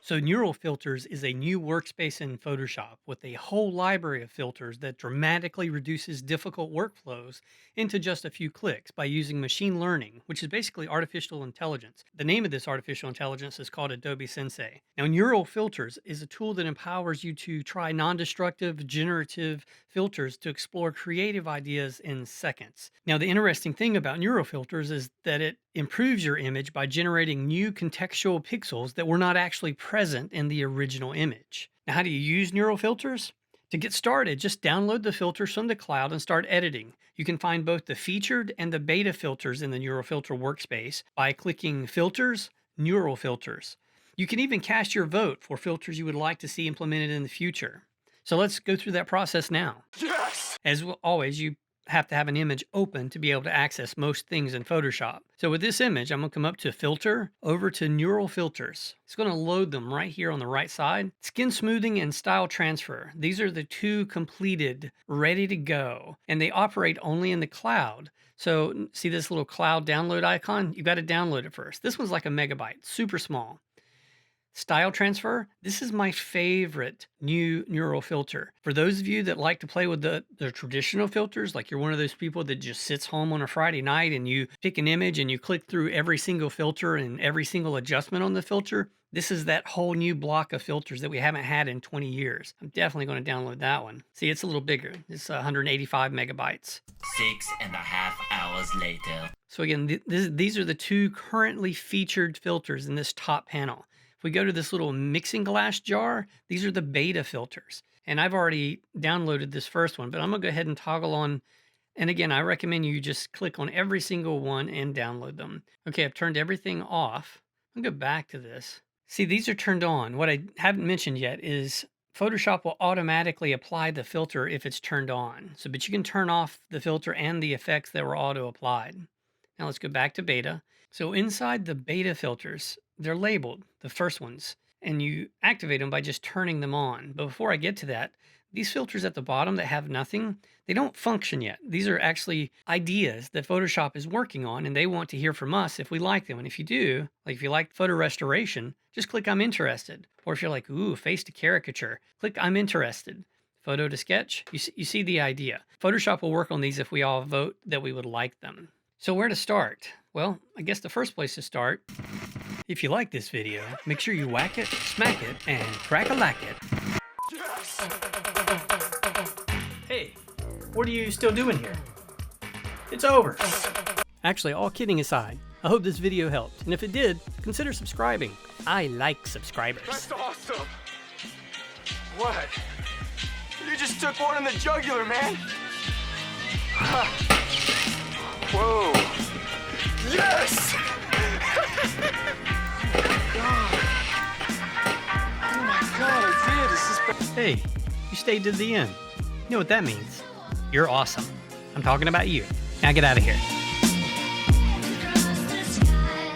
So, Neural Filters is a new workspace in Photoshop with a whole library of filters that dramatically reduces difficult workflows into just a few clicks by using machine learning, which is basically artificial intelligence. The name of this artificial intelligence is called Adobe Sensei. Now, Neural Filters is a tool that empowers you to try non destructive, generative filters to explore creative ideas in seconds. Now, the interesting thing about Neural Filters is that it improves your image by generating new contextual pixels that were not actually present in the original image. Now, how do you use Neural Filters? To get started, just download the filters from the cloud and start editing. You can find both the featured and the beta filters in the Neural Filter workspace by clicking Filters, Neural Filters. You can even cast your vote for filters you would like to see implemented in the future. So let's go through that process now. Yes! As always, you have to have an image open to be able to access most things in Photoshop. So with this image, I'm going to come up to Filter, over to Neural Filters. It's going to load them right here on the right side. Skin Smoothing and Style Transfer. These are the two completed, ready to go, and they operate only in the cloud. So see this little cloud download icon? You got to download it first. This one's like a megabyte, super small. Style transfer, this is my favorite new neural filter. For those of you that like to play with the traditional filters, like you're one of those people that just sits home on a Friday night and you pick an image and you click through every single filter and every single adjustment on the filter, this is that whole new block of filters that we haven't had in 20 years. I'm definitely going to download that one. See, it's a little bigger. It's 185 megabytes. 6.5 hours later. So again, these are the two currently featured filters in this top panel. If we go to this little mixing glass jar, these are the beta filters. And I've already downloaded this first one, but I'm gonna go ahead and toggle on. And again, I recommend you just click on every single one and download them. Okay, I've turned everything off. I'll go back to this. See, these are turned on. What I haven't mentioned yet is Photoshop will automatically apply the filter if it's turned on. So, but you can turn off the filter and the effects that were auto applied. Now let's go back to beta. So inside the beta filters, they're labeled, the first ones, and you activate them by just turning them on. But before I get to that, these filters at the bottom that have nothing, they don't function yet. These are actually ideas that Photoshop is working on, and they want to hear from us if we like them. And if you do, like if you like photo restoration, just click I'm interested. Or if you're like, ooh, face to caricature, click I'm interested. Photo to sketch, you see the idea. Photoshop will work on these if we all vote that we would like them. So where to start? Well, I guess the first place to start, if you like this video, make sure you whack it, smack it, and crack-a-lack it. Yes! Hey, what are you still doing here? It's over. Actually, all kidding aside, I hope this video helped. And if it did, consider subscribing. I like subscribers. That's awesome! What? You just took one in the jugular, man! Whoa! Yes! Oh my god, I did! This is Hey, you stayed to the end. You know what that means? You're awesome. I'm talking about you. Now get out of here.